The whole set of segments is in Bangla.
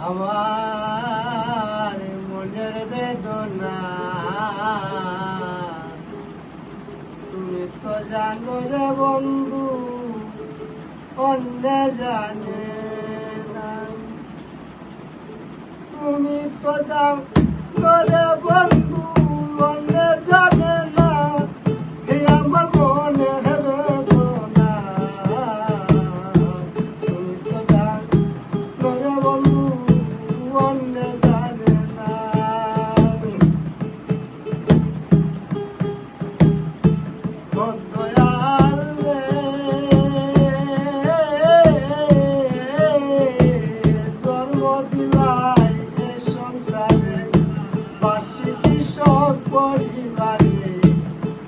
আমার মনের বেদনা তুমি তো জানো রে বন্ধু, অন্য জানে না। তুমি তো জানো রে বন্ধু, অন্য জানে না এই আমার মনের বেদনা। তুমি তো জানো রে বন্ধু, অন্য জানে না। ও দয়াল রে, জন্ম দিলাই এ সংসারে, বাসি কৃষক পরিবারে,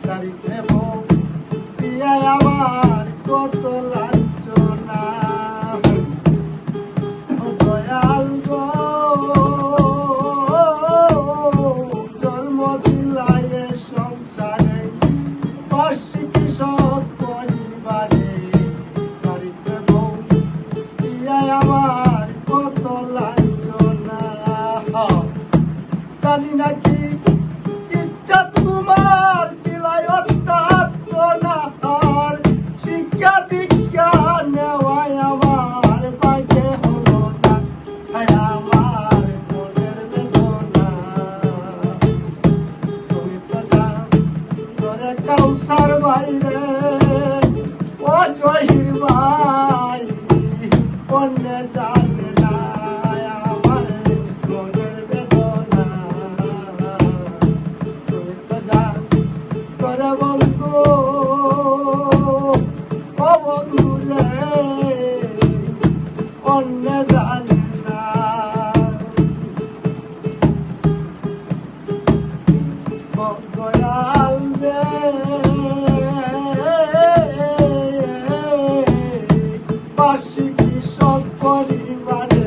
দারিদ্রে বউ দিয়া আমার কত লাঞ্ছনা। ও দয়াল গো, জন্ম দিলাই এ সংসারে, বাসি কৃষক পরিবারে, দারিদ্রে বউ দিয়া আমার কত লাঞ্ছনা। জানি না কি ইচ্ছা তোমার, বিলাই অত্যাত্ম না আর শিক্ষা দীক্ষা নেওয়ায় আমার বাইকে হলো না। হায় আমার মনের বেদনা, তুমি তো জানো রে কাউসার বাইরে, ও জহির ভাই অন্য জানে না আমার মনের বেদনা। তুমি তো জানো রে বন্ধু, ও বন্ধু রে, অন্য জানে না। ও দয়াল রে, বাসি কৃষক পরিবারে,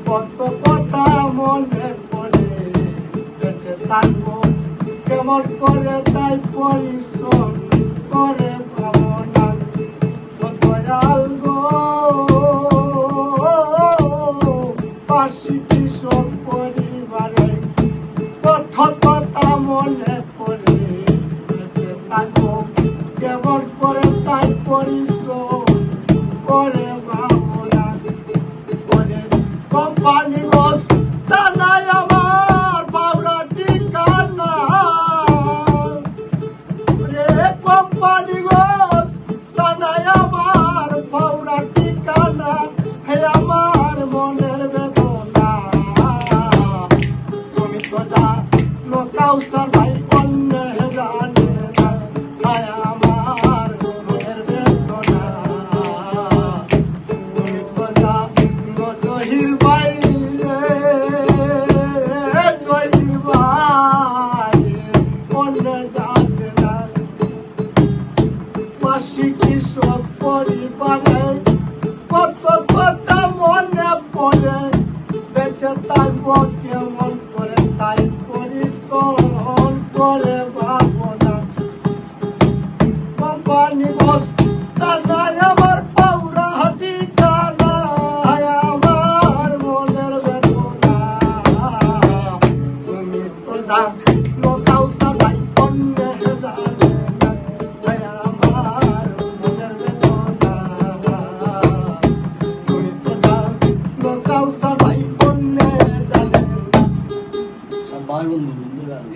কত কথা মনে পড়ে, বেঁচে থাকবো কেমন করে তাই পরিশ্রম করে ভাবনা। ও দয়াল গো, বাসি কৃষক পরিবারে, কত কথা মনে পড়ে, বেঁচে থাকবো কেমন করে তাই পরিশ্রম করে ভাবনা। করে কোম্পানি বস্তা নাই আমার পাওনা ঠিকানা, রে কোম্পানি বস্তা নাই আমার পাওনা ঠিকানা। হে আমার মনের বেদনা, তুমি তো জানো কাউসার ভাই অন্য জানে না। হায় আমার মনের বেদনা, তুমি তো জানো জহির ভাই রে, জহির ভাই অন্য জানে না। বাসি কৃষক পরিবারে, কত কথা মনে পড়ে, বেঁচে থাকবো কেমন করে তাই পরিশ্রম করে ভাবনা। কোম্পানি বস্তা নাই আমার পাউরা ঠিকানা, আমার মনের বেদনা, তুমি তো জানো কাউসার ভাই অন্য জানে না। হায় আমার মনের বেদনা, তুমি তো জানো কাউসার ভাই অন্য জানে না। সবাই বন্ধু